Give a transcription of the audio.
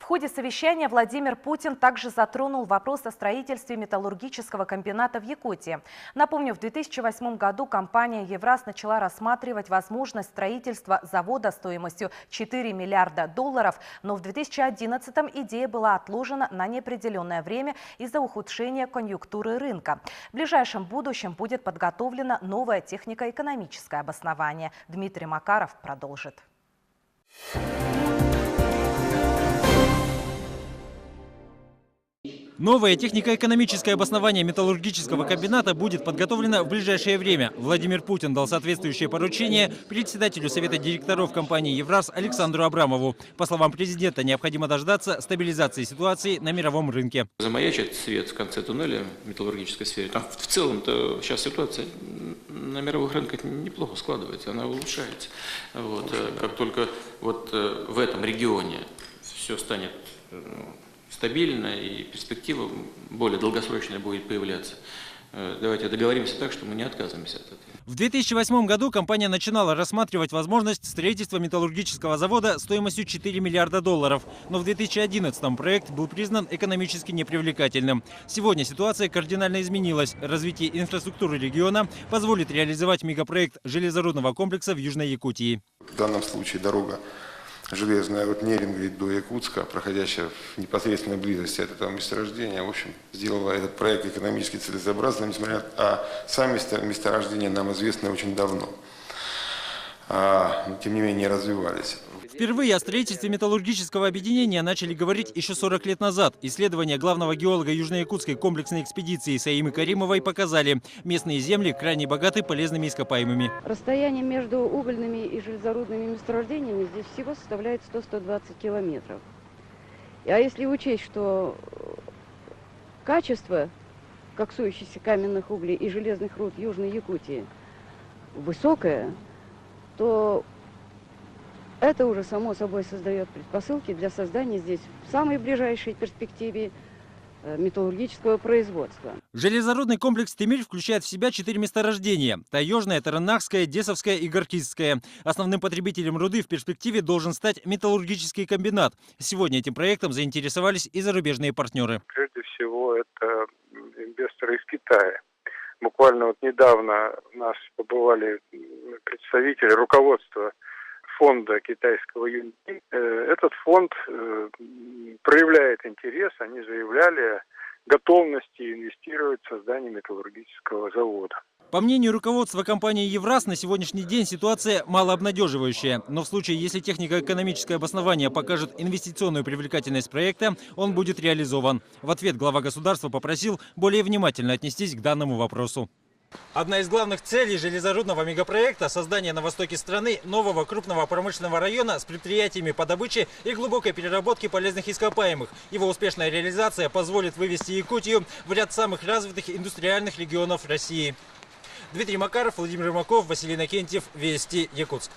В ходе совещания Владимир Путин также затронул вопрос о строительстве металлургического комбината в Якутии. Напомню, в 2008 году компания «Евраз» начала рассматривать возможность строительства завода стоимостью $4 миллиарда, но в 2011 идея была отложена на неопределенное время из-за ухудшения конъюнктуры рынка. В ближайшем будущем будет подготовлено новое технико-экономическое обоснование. Дмитрий Макаров продолжит. Новое технико-экономическое обоснование металлургического комбината будет подготовлено в ближайшее время. Владимир Путин дал соответствующее поручение председателю Совета директоров компании «Евраз» Александру Абрамову. По словам президента, необходимо дождаться стабилизации ситуации на мировом рынке. Замаячит свет в конце туннеля в металлургической сфере. Там в целом-то сейчас ситуация на мировых рынках неплохо складывается, она улучшается. Как только в этом регионе все станет стабильно и перспектива более долгосрочная будет появляться. Давайте договоримся так, что мы не отказываемся от этого. В 2008 году компания начинала рассматривать возможность строительства металлургического завода стоимостью $4 миллиарда. Но в 2011 проект был признан экономически непривлекательным. Сегодня ситуация кардинально изменилась. Развитие инфраструктуры региона позволит реализовать мегапроект железорудного комплекса в Южной Якутии. В данном случае дорога железная от Неринги до Якутска, проходящая в непосредственной близости от этого месторождения, в общем, сделала этот проект экономически целесообразным, несмотря сами месторождения нам известны очень давно, но тем не менее развивались. Впервые о строительстве металлургического объединения начали говорить еще 40 лет назад. Исследования главного геолога Южно-Якутской комплексной экспедиции Саимы Каримовой показали, местные земли крайне богаты полезными ископаемыми. Расстояние между угольными и железорудными месторождениями здесь всего составляет 100-120 километров. А если учесть, что качество коксующихся каменных углей и железных руд Южной Якутии высокое, то это уже само собой создает предпосылки для создания здесь в самой ближайшей перспективе металлургического производства. Железорудный комплекс «Темирь» включает в себя 4 месторождения – Таежное, Таранахское, Десовское и Горкистское. Основным потребителем руды в перспективе должен стать металлургический комбинат. Сегодня этим проектом заинтересовались и зарубежные партнеры. Прежде всего, это инвесторы из Китая. Буквально недавно у нас побывали представители руководства фонда китайского Юньцзинь. Этот фонд проявляет интерес, они заявляли о готовности инвестировать в создание металлургического завода. По мнению руководства компании «Евраз», на сегодняшний день ситуация малообнадеживающая. Но в случае, если технико-экономическое обоснование покажет инвестиционную привлекательность проекта, он будет реализован. В ответ глава государства попросил более внимательно отнестись к данному вопросу. Одна из главных целей железорудного мегапроекта – создание на востоке страны нового крупного промышленного района с предприятиями по добыче и глубокой переработке полезных ископаемых. Его успешная реализация позволит вывести Якутию в ряд самых развитых индустриальных регионов России. Дмитрий Макаров, Владимир Ермаков, Василий Иннокентьев, Вести, Якутск.